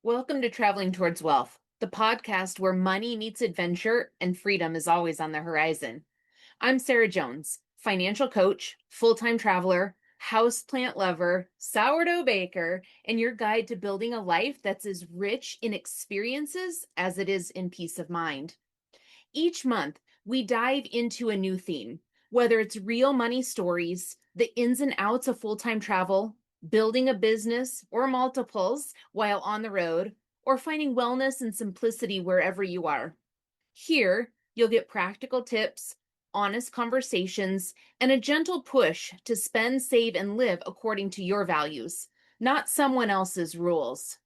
Welcome to Traveling Towards Wealth, the podcast where money meets adventure and freedom is always on the horizon. I'm Sarah Jones, financial coach, full-time traveler, houseplant lover, sourdough baker, and your guide to building a life that's as rich in experiences as it is in peace of mind. Each month, we dive into a new theme, whether it's real money stories, the ins and outs of full-time travel, building a business or multiples while on the road, or finding wellness and simplicity wherever you are. Here, you'll get practical tips, honest conversations, and a gentle push to spend, save, and live according to your values, not someone else's rules.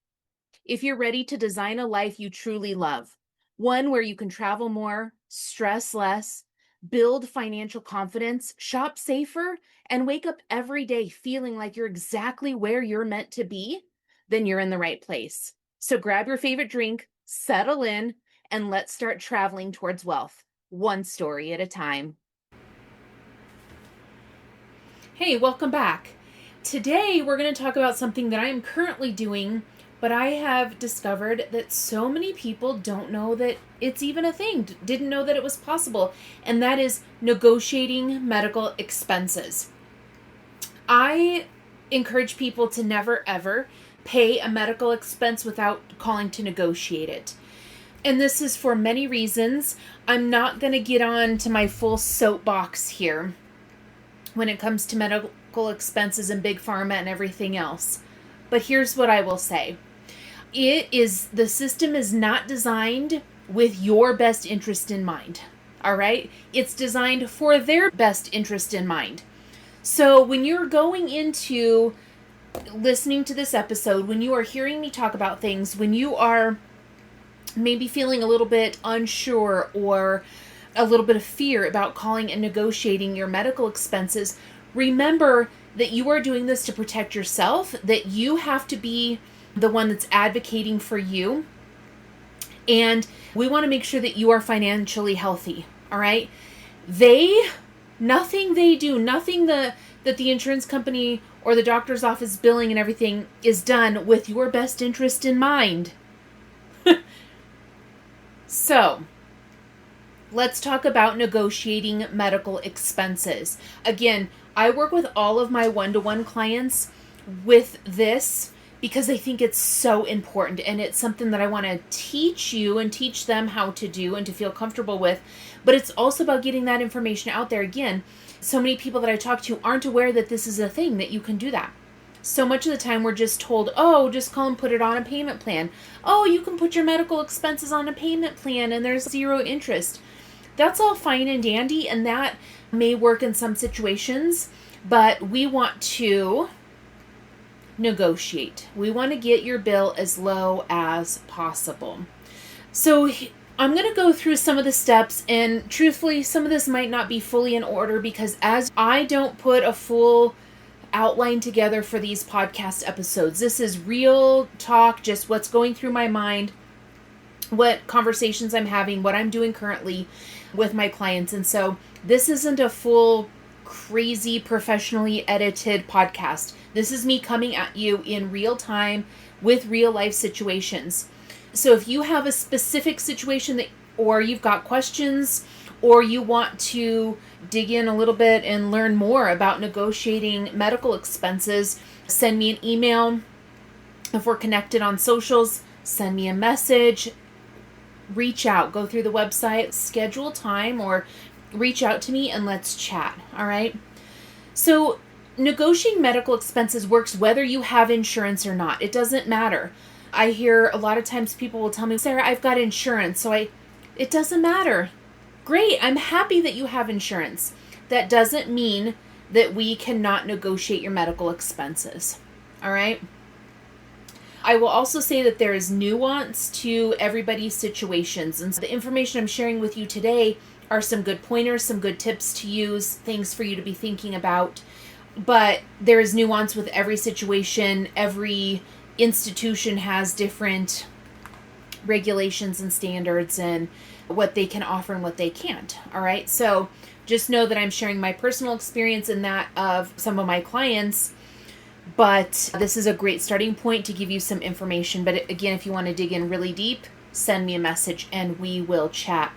If you're ready to design a life you truly love, one where you can travel more, stress less, build financial confidence, shop safer, and wake up every day feeling like you're exactly where you're meant to be, then you're in the right place. So grab your favorite drink, settle in, and let's start traveling towards wealth, one story at a time. Hey, welcome back. Today, we're going to talk about something that I am currently doing, but I have discovered that so many people don't know that it's even a thing, didn't know that it was possible, and that is negotiating medical expenses. I encourage people to never ever pay a medical expense without calling to negotiate it. And this is for many reasons. I'm not going to get on to my full soapbox here when it comes to medical expenses and big pharma and everything else. But here's what I will say. The system is not designed with your best interest in mind. All right? It's designed for their best interest in mind. So when you're going into listening to this episode, when you are hearing me talk about things, when you are maybe feeling a little bit unsure or a little bit of fear about calling and negotiating your medical expenses, remember that you are doing this to protect yourself, that you have to be the one that's advocating for you. And we want to make sure that you are financially healthy. All right. Nothing that the insurance company or the doctor's office billing and everything is done with your best interest in mind. So, let's talk about negotiating medical expenses. Again, I work with all of my one-to-one clients with this because I think it's so important, and it's something that I want to teach you and teach them how to do and to feel comfortable with. But it's also about getting that information out there. Again, so many people that I talk to aren't aware that this is a thing, that you can do that. So much of the time we're just told, oh, just call and put it on a payment plan. Oh, you can put your medical expenses on a payment plan and there's zero interest. That's all fine and dandy, and that may work in some situations, but we want to negotiate. We want to get your bill as low as possible. So I'm going to go through some of the steps, and truthfully, some of this might not be fully in order because as I don't put a full outline together for these podcast episodes. This is real talk, just what's going through my mind, what conversations I'm having, what I'm doing currently with my clients. And so this isn't a full, crazy, professionally edited podcast. This is me coming at you in real time with real life situations. So if you have a specific situation or you've got questions, or you want to dig in a little bit and learn more about negotiating medical expenses, send me an email. If we're connected on socials, send me a message. Reach out, go through the website, schedule time, or reach out to me and let's chat. All right. So negotiating medical expenses works whether you have insurance or not. It doesn't matter. I hear a lot of times people will tell me, Sarah, I've got insurance. It doesn't matter. Great. I'm happy that you have insurance. That doesn't mean that we cannot negotiate your medical expenses. All right. I will also say that there is nuance to everybody's situations. And so the information I'm sharing with you today are some good pointers, some good tips to use, things for you to be thinking about. But there is nuance with every situation. Every institution has different regulations and standards and what they can offer and what they can't. All right. So just know that I'm sharing my personal experience and that of some of my clients. But this is a great starting point to give you some information. But again, if you want to dig in really deep, send me a message and we will chat.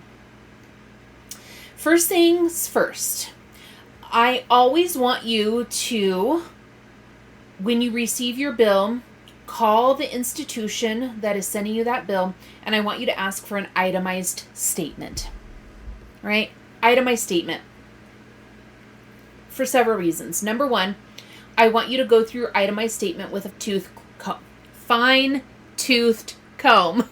First things first, I always want you to, when you receive your bill, call the institution that is sending you that bill, and I want you to ask for an itemized statement. Right? Itemized statement. For several reasons. Number one, I want you to go through your itemized statement with a fine-toothed comb.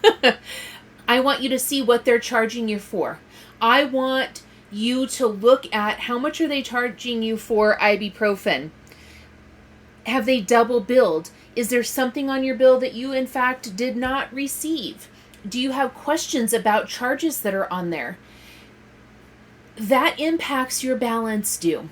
I want you to see what they're charging you for. I want you to look at how much are they charging you for ibuprofen. Have they double billed? Is there something on your bill that you in fact did not receive? Do you have questions about charges that are on there? That impacts your balance due.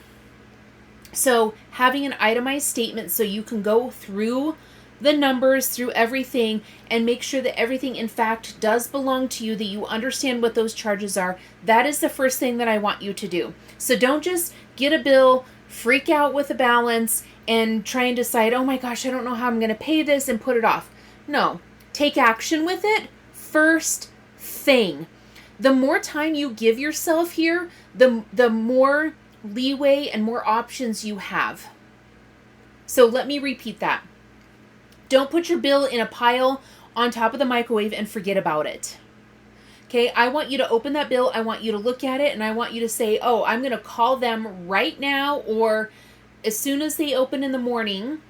So having an itemized statement so you can go through the numbers, through everything, and make sure that everything in fact does belong to you, that you understand what those charges are, that is the first thing that I want you to do. So don't just get a bill, freak out with a balance, and try and decide, oh my gosh, I don't know how I'm going to pay this, and put it off. No, take action with it first thing. The more time you give yourself here, the more leeway and more options you have. So let me repeat that. Don't put your bill in a pile on top of the microwave and forget about it. Okay, I want you to open that bill, I want you to look at it, and I want you to say, oh, I'm going to call them right now or as soon as they open in the morning,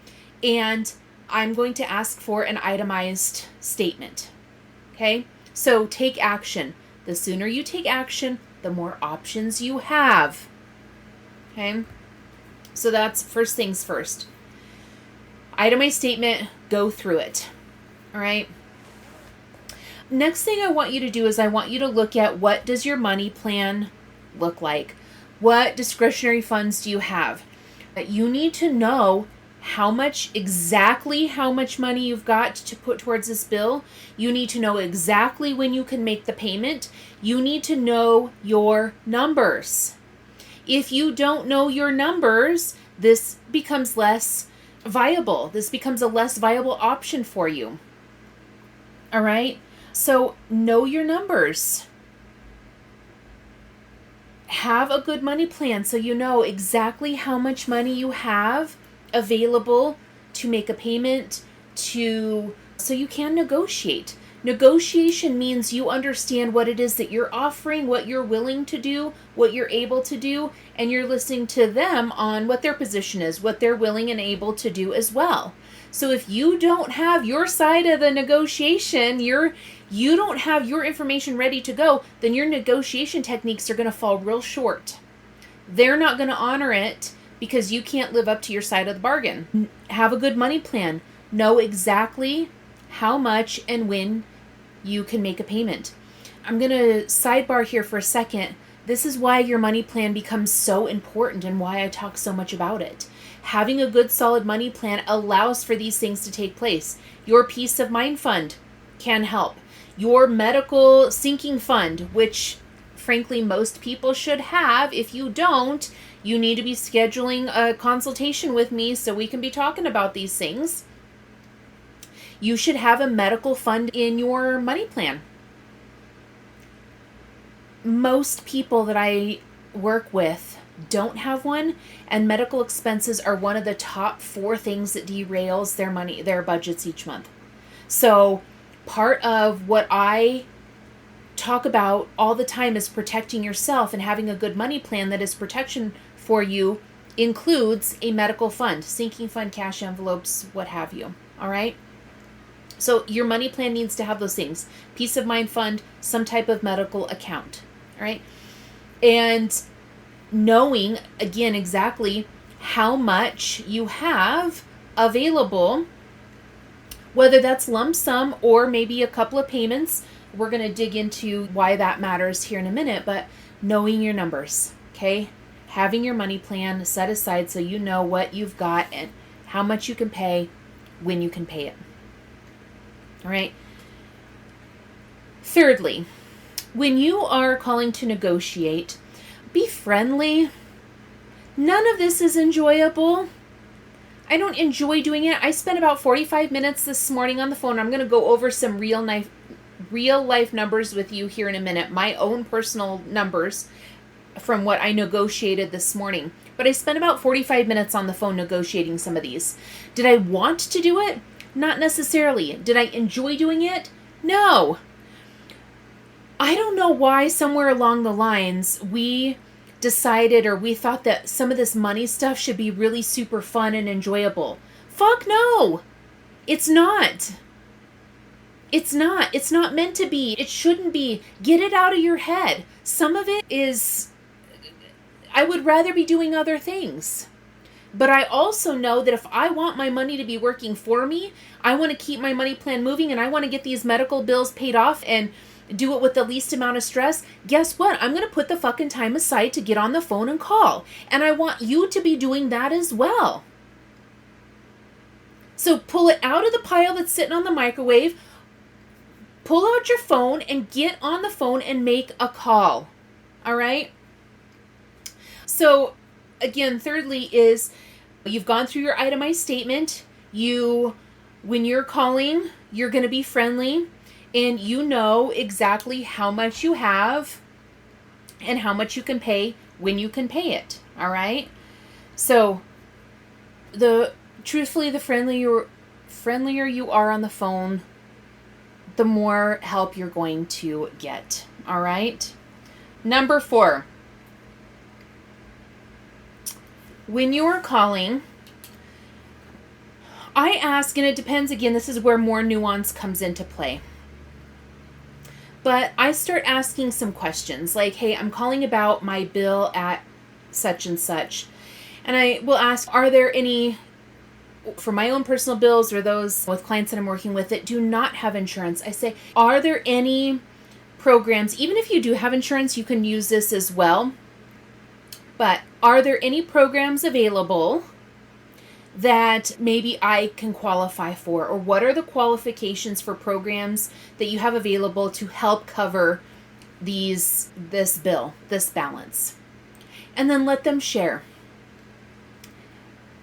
and I'm going to ask for an itemized statement. Okay, so take action. The sooner you take action, the more options you have. Okay, so that's first things first. Itemized statement, go through it. All right. Next thing I want you to do is I want you to look at, what does your money plan look like? What discretionary funds do you have? You need to know exactly how much money you've got to put towards this bill. You need to know exactly when you can make the payment. You need to know your numbers. If you don't know your numbers, this becomes less viable. This becomes a less viable option for you. All right? So know your numbers. Have a good money plan so you know exactly how much money you have available to make a payment, so you can negotiate. Negotiation means you understand what it is that you're offering, what you're willing to do, what you're able to do, and you're listening to them on what their position is, what they're willing and able to do as well. So if you don't have your side of the negotiation, you don't have your information ready to go, then your negotiation techniques are going to fall real short. They're not going to honor it because you can't live up to your side of the bargain. Have a good money plan. Know exactly how much and when you can make a payment. I'm going to sidebar here for a second. This is why your money plan becomes so important and why I talk so much about it. Having a good solid money plan allows for these things to take place. Your peace of mind fund can help. Your medical sinking fund, which frankly most people should have. If you don't, you need to be scheduling a consultation with me so we can be talking about these things. You should have a medical fund in your money plan. Most people that I work with don't have one, and medical expenses are one of the top 4 things that derails their budgets each month. So part of what I talk about all the time is protecting yourself, and having a good money plan that is protection for you includes a medical fund, sinking fund, cash envelopes, what have you. All right. So your money plan needs to have those things: peace of mind fund, some type of medical account. All right. And knowing again exactly how much you have available, whether that's lump sum or maybe a couple of payments. We're going to dig into why that matters here in a minute, but knowing your numbers, okay? Having your money plan set aside so you know what you've got and how much you can pay, when you can pay it. All right. Thirdly, when you are calling to negotiate, be friendly. None of this is enjoyable. I don't enjoy doing it. I spent about 45 minutes this morning on the phone. I'm going to go over some real life numbers with you here in a minute. My own personal numbers from what I negotiated this morning. But I spent about 45 minutes on the phone negotiating some of these. Did I want to do it? Not necessarily. Did I enjoy doing it? No. I don't know why somewhere along the lines we decided or we thought that some of this money stuff should be really super fun and enjoyable. Fuck no. It's not. It's not. It's not meant to be. It shouldn't be. Get it out of your head. Some of it is, I would rather be doing other things. But I also know that if I want my money to be working for me, I want to keep my money plan moving and I want to get these medical bills paid off and do it with the least amount of stress. Guess what? I'm going to put the fucking time aside to get on the phone and call. And I want you to be doing that as well. So pull it out of the pile that's sitting on the microwave. Pull out your phone and get on the phone and make a call. All right? So again, thirdly is you've gone through your itemized statement. When you're calling, you're going to be friendly and you know exactly how much you have and how much you can pay when you can pay it. All right? So truthfully, the friendlier you are on the phone, the more help you're going to get. All right? Number 4. When you're calling, I ask, and it depends, again, this is where more nuance comes into play. But I start asking some questions like, hey, I'm calling about my bill at such and such. And I will ask, are there any, for my own personal bills or those with clients that I'm working with that do not have insurance, I say, are there any programs, even if you do have insurance, you can use this as well. But are there any programs available that maybe I can qualify for? Or what are the qualifications for programs that you have available to help cover this bill, this balance? And then let them share.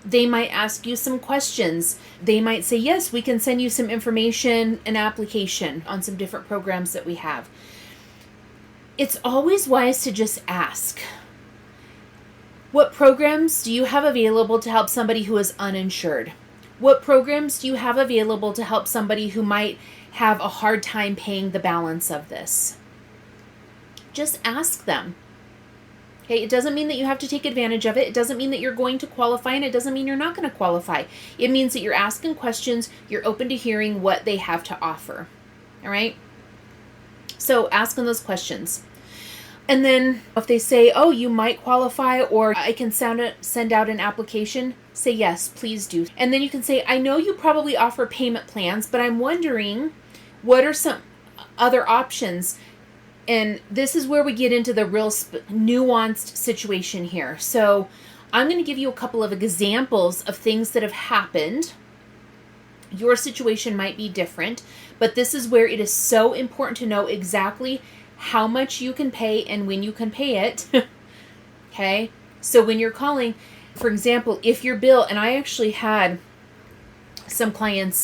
They might ask you some questions. They might say, yes, we can send you some information, an application on some different programs that we have. It's always wise to just ask. What programs do you have available to help somebody who is uninsured? What programs do you have available to help somebody who might have a hard time paying the balance of this? Just ask them. Okay, it doesn't mean that you have to take advantage of it. It doesn't mean that you're going to qualify, and it doesn't mean you're not going to qualify. It means that you're asking questions, you're open to hearing what they have to offer. All right? So ask them those questions. And then if they say, oh, you might qualify, or I can send out an application, say, yes, please do. And then you can say, I know you probably offer payment plans, but I'm wondering what are some other options? And this is where we get into the real nuanced situation here. So I'm going to give you a couple of examples of things that have happened. Your situation might be different, but this is where it is so important to know exactly how much you can pay and when you can pay it. Okay? So when you're calling, for example, if your bill, and I actually had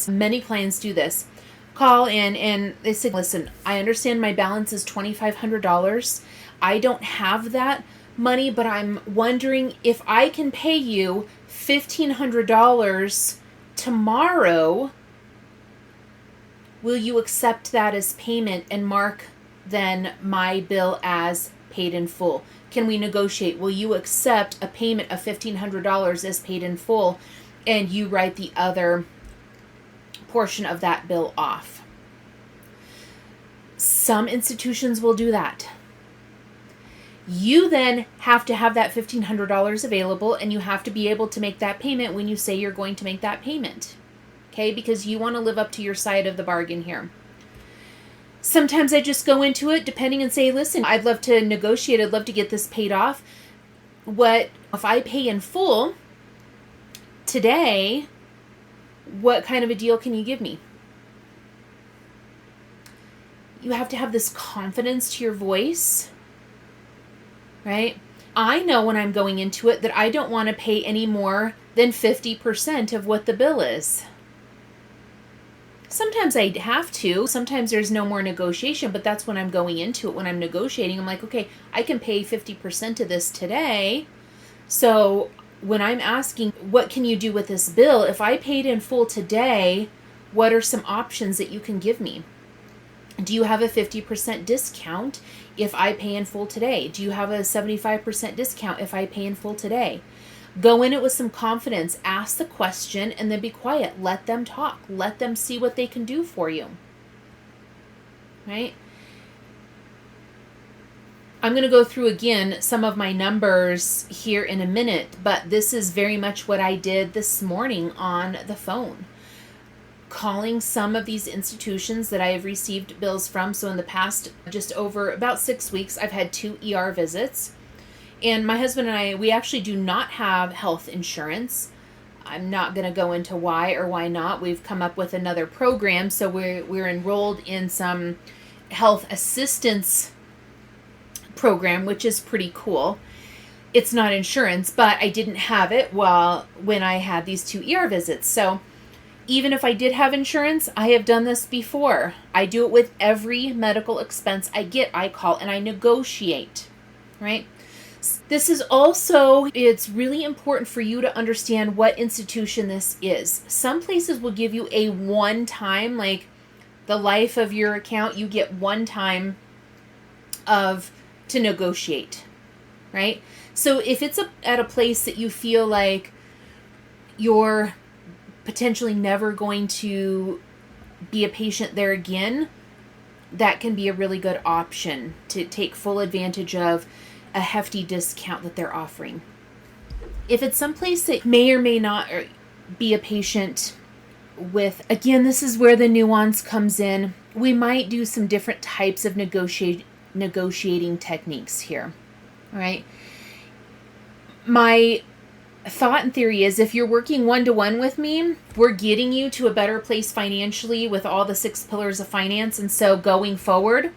many clients do this, call in and they said, listen, I understand my balance is $2,500. I don't have that money, but I'm wondering if I can pay you $1,500 tomorrow. Will you accept that as payment and mark then my bill as paid in full? Can we negotiate? Will you accept a payment of $1,500 as paid in full and you write the other portion of that bill off? Some institutions will do that. You then have to have that $1,500 available and you have to be able to make that payment when you say you're going to make that payment. Okay? Because you want to live up to your side of the bargain here. Sometimes I just go into it depending and say, listen, I'd love to negotiate. I'd love to get this paid off. What if I pay in full today? What kind of a deal can you give me? You have to have this confidence to your voice, right? I know when I'm going into it that I don't want to pay any more than 50% of what the bill is. Sometimes I have to. Sometimes there's no more negotiation, but that's when I'm going into it. When I'm negotiating, I'm like, okay, I can pay 50% of this today. So when I'm asking, what can you do with this bill? If I paid in full today, what are some options that you can give me? Do you have a 50% discount if I pay in full today? Do you have a 75% discount if I pay in full today? Go in it with some confidence, ask the question, and then be quiet. Let them talk. Let them see what they can do for you. Right? I'm going to go through again some of my numbers here in a minute, but this is very much what I did this morning on the phone. Calling some of these institutions that I have received bills from. So in the past, just over about 6 weeks, I've had 2 ER visits. And my husband and I, we actually do not have health insurance. I'm not going to go into why or why not. We've come up with another program. So we're enrolled in some health assistance program, which is pretty cool. It's not insurance, but I didn't have it when I had these 2 ER visits. So even if I did have insurance, I have done this before. I do it with every medical expense I get. I call and I negotiate, right? This is also, it's really important for you to understand what institution this is. Some places will give you a one-time, like the life of your account, you get one time to negotiate, right? So if it's at a place that you feel like you're potentially never going to be a patient there again, that can be a really good option to take full advantage of a hefty discount that they're offering. If it's someplace that may or may not be a patient with, again, this is where the nuance comes in. We might do some different types of negotiating techniques here. All right. My thought and theory is if you're working one-to-one with me, we're getting you to a better place financially with all the 6 pillars of finance. And so going forward,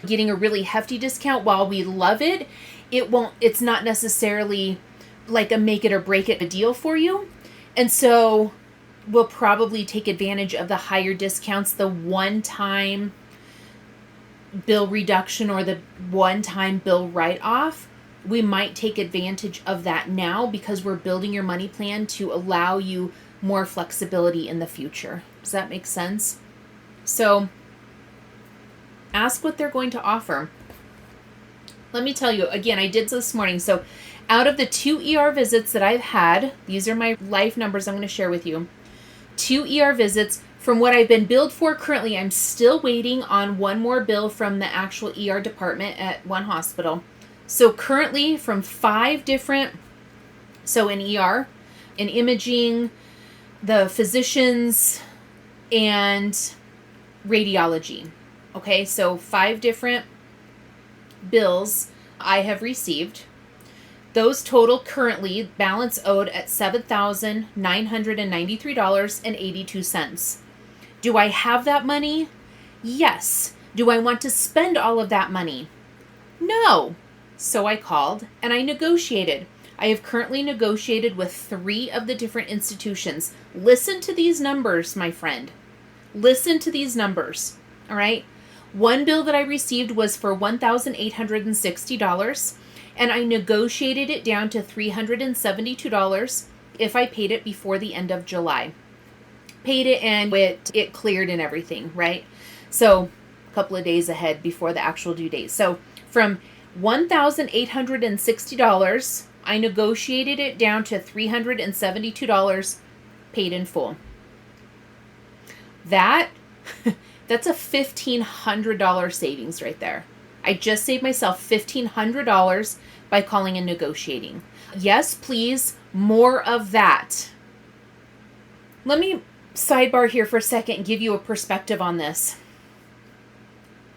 getting a really hefty discount, while we love it, it's not necessarily like a make it or break it a deal for you. And so we'll probably take advantage of the higher discounts, the one-time bill reduction or the one-time bill write-off. We might take advantage of that now because we're building your money plan to allow you more flexibility in the future. Does that make sense? So ask what they're going to offer. Let me tell you, again, I did this morning. So out of the 2 ER visits that I've had, these are my life numbers I'm going to share with you. 2 ER visits from what I've been billed for currently. I'm still waiting on one more bill from the actual ER department at one hospital. So currently from 5 different, so in ER, in imaging, the physicians, and radiology. Okay, so 5 different bills I have received. Those total currently balance owed at $7,993.82. Do I have that money? Yes. Do I want to spend all of that money? No. So I called and I negotiated. I have currently negotiated with 3 of the different institutions. Listen to these numbers, my friend. Listen to these numbers. All right. One bill that I received was for $1,860, and I negotiated it down to $372 if I paid it before the end of July. Paid it and it cleared and everything, right? So a couple of days ahead before the actual due date. So from $1,860, I negotiated it down to $372 paid in full. That's a $1,500 savings right there. I just saved myself $1,500 by calling and negotiating. Yes, please, more of that. Let me sidebar here for a second and give you a perspective on this.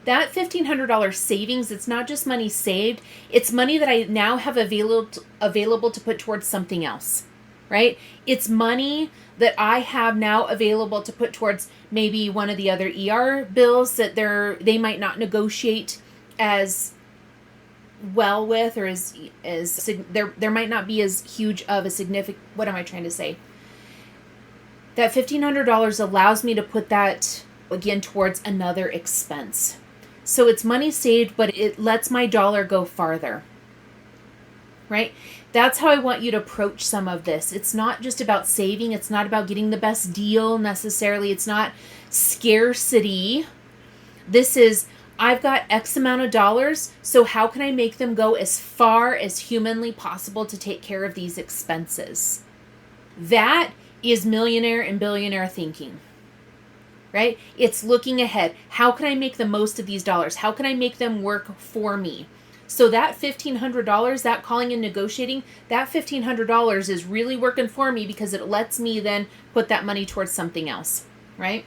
That $1,500 savings, it's not just money saved, it's money that I now have available to put towards something else, right? It's money that I have now available to put towards maybe one of the other ER bills that they might not negotiate as well with, or there might not be as huge of a significant, what am I trying to say? That $1,500 allows me to put that again towards another expense. So it's money saved, but it lets my dollar go farther, right? That's how I want you to approach some of this. It's not just about saving. It's not about getting the best deal necessarily. It's not scarcity. This is, I've got X amount of dollars, so how can I make them go as far as humanly possible to take care of these expenses? That is millionaire and billionaire thinking, right? It's looking ahead. How can I make the most of these dollars? How can I make them work for me? So that $1,500, that calling and negotiating, that $1,500 is really working for me because it lets me then put that money towards something else, right?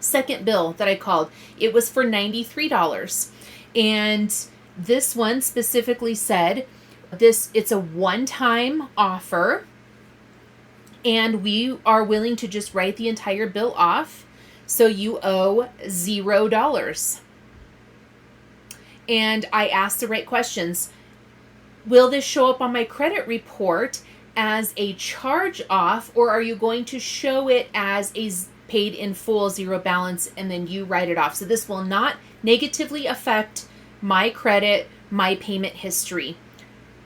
Second bill that I called, it was for $93. And this one specifically said, it's a one-time offer, and we are willing to just write the entire bill off, so you owe $0. And I asked the right questions. Will this show up on my credit report as a charge off, or are you going to show it as a paid in full, zero balance, and then you write it off? So this will not negatively affect my credit, my payment history.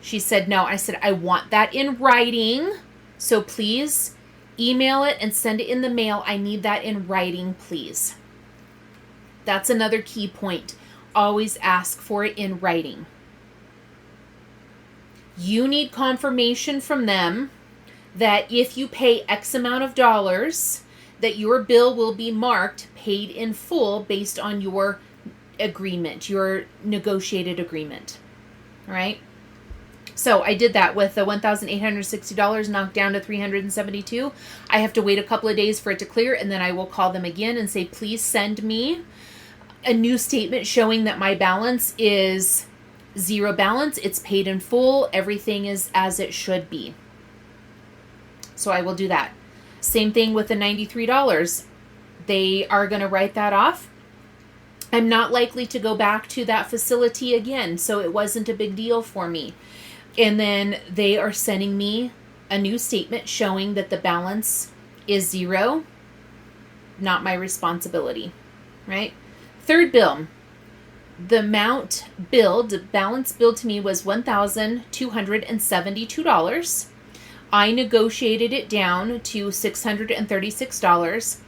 She said no. I said, I want that in writing. So please email it and send it in the mail. I need that in writing, please. That's another key point. Always ask for it in writing. You need confirmation from them that if you pay X amount of dollars, that your bill will be marked paid in full based on your agreement, your negotiated agreement. All right? So I did that with the $1,860 knocked down to $372. I have to wait a couple of days for it to clear, and then I will call them again and say, please send me a new statement showing that my balance is zero balance. It's paid in full. Everything is as it should be. So I will do that. Same thing with the $93. They are going to write that off. I'm not likely to go back to that facility again, so it wasn't a big deal for me. And then they are sending me a new statement showing that the balance is zero, not my responsibility, right? Third bill, the amount billed, the balance billed to me was $1,272. I negotiated it down to $636,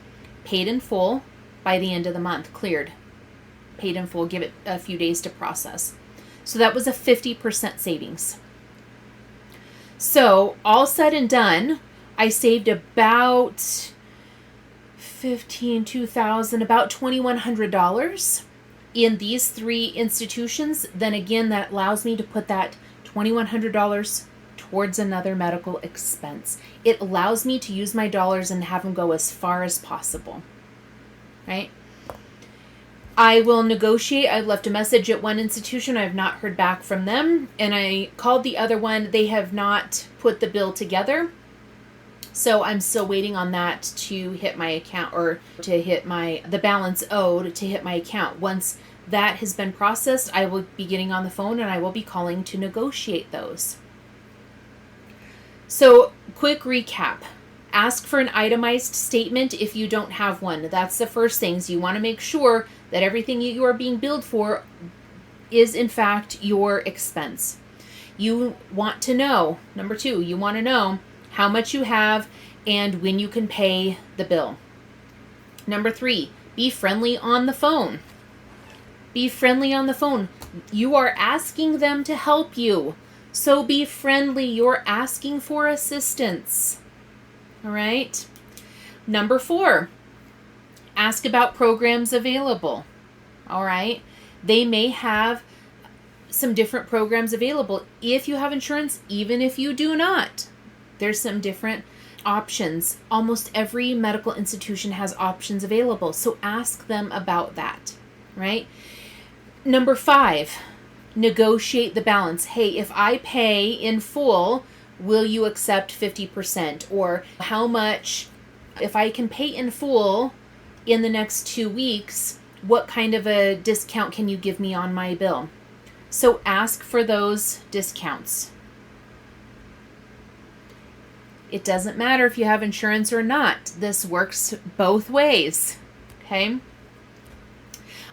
paid in full by the end of the month, cleared. Paid in full, give it a few days to process. So that was a 50% savings. So all said and done, I saved about $2,000, about $2,100 in these three institutions. Then again, that allows me to put that $2,100 towards another medical expense. It allows me to use my dollars and have them go as far as possible, right? I will negotiate. I left a message at one institution. I have not heard back from them. And I called the other one. They have not put the bill together. So I'm still waiting on that to hit my account, or to hit the balance owed to hit my account. Once that has been processed, I will be getting on the phone and I will be calling to negotiate those. So quick recap. Ask for an itemized statement if you don't have one. That's the first thing. So you want to make sure that everything you are being billed for is in fact your expense. You want to know, number 2, you want to know how much you have and when you can pay the bill. Number 3, be friendly on the phone. Be friendly on the phone. You are asking them to help you. So be friendly. You're asking for assistance. All right. Number 4, ask about programs available. All right. They may have some different programs available. If you have insurance, even if you do not, there's some different options. Almost every medical institution has options available. So ask them about that, right? Number 5, negotiate the balance. Hey, if I pay in full, will you accept 50%? Or how much, if I can pay in full in the next 2 weeks, what kind of a discount can you give me on my bill? So ask for those discounts. It doesn't matter if you have insurance or not. This works both ways. Okay?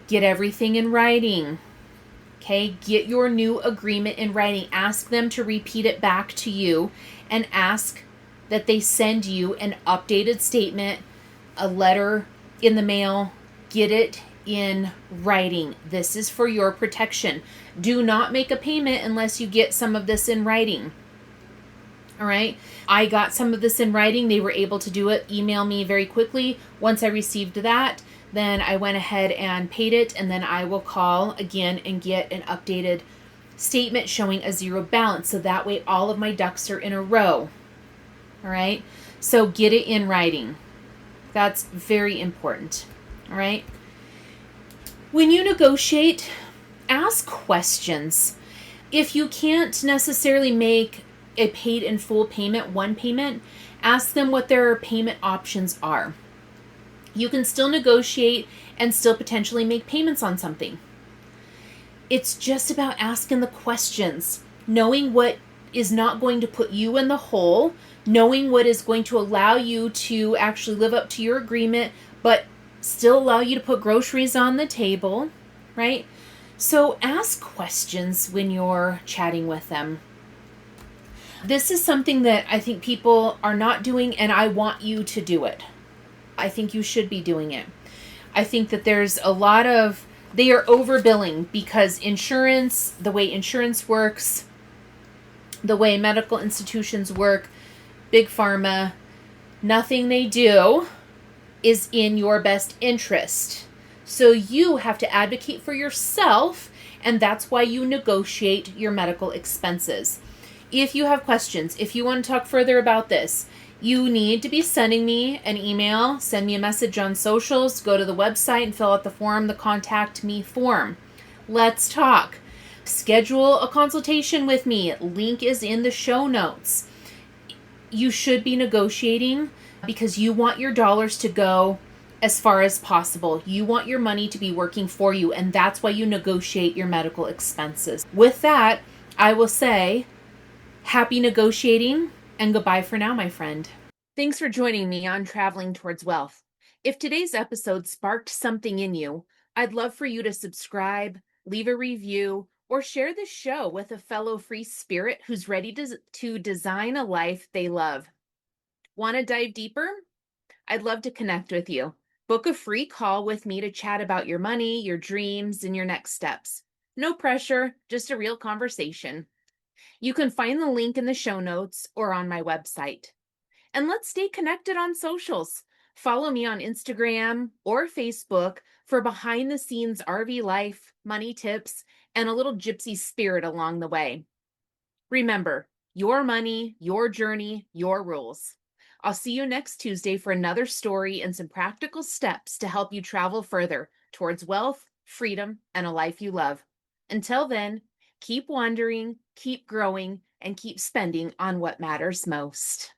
Get everything in writing. Okay? Get your new agreement in writing. Ask them to repeat it back to you, and ask that they send you an updated statement, a letter in the mail. Get it in writing. This is for your protection. Do not make a payment unless you get some of this in writing. All right. I got some of this in writing. They were able to do it, email me very quickly. Once I received that, then I went ahead and paid it, and then I will call again and get an updated statement showing a zero balance. So that way all of my ducks are in a row. All right. So get it in writing. That's very important. All right. When you negotiate, ask questions. If you can't necessarily make a paid in full payment, one payment, ask them what their payment options are. You can still negotiate and still potentially make payments on something. It's just about asking the questions, knowing what is not going to put you in the hole, knowing what is going to allow you to actually live up to your agreement, but still allow you to put groceries on the table, right? So ask questions when you're chatting with them. This is something that I think people are not doing, and I want you to do it. I think you should be doing it. I think that there's a lot of, they are overbilling because insurance, the way insurance works, the way medical institutions work, big pharma, nothing they do is in your best interest. So you have to advocate for yourself, and that's why you negotiate your medical expenses. If you have questions, if you want to talk further about this, you need to be sending me an email, send me a message on socials, go to the website and fill out the form, the contact me form. Let's talk. Schedule a consultation with me. Link is in the show notes. You should be negotiating because you want your dollars to go as far as possible. You want your money to be working for you, and that's why you negotiate your medical expenses. With that, I will say, happy negotiating, and goodbye for now, my friend. Thanks for joining me on Traveling Towards Wealth. If today's episode sparked something in you, I'd love for you to subscribe, leave a review, or share this show with a fellow free spirit who's ready to design a life they love. Want to dive deeper? I'd love to connect with you. Book a free call with me to chat about your money, your dreams, and your next steps. No pressure, just a real conversation. You can find the link in the show notes or on my website. And let's stay connected on socials. Follow me on Instagram or Facebook for behind the scenes RV life, money tips, and a little gypsy spirit along the way. Remember, your money, your journey, your rules. I'll see you next Tuesday for another story and some practical steps to help you travel further towards wealth, freedom, and a life you love. Until then, keep wandering, keep growing, and keep spending on what matters most.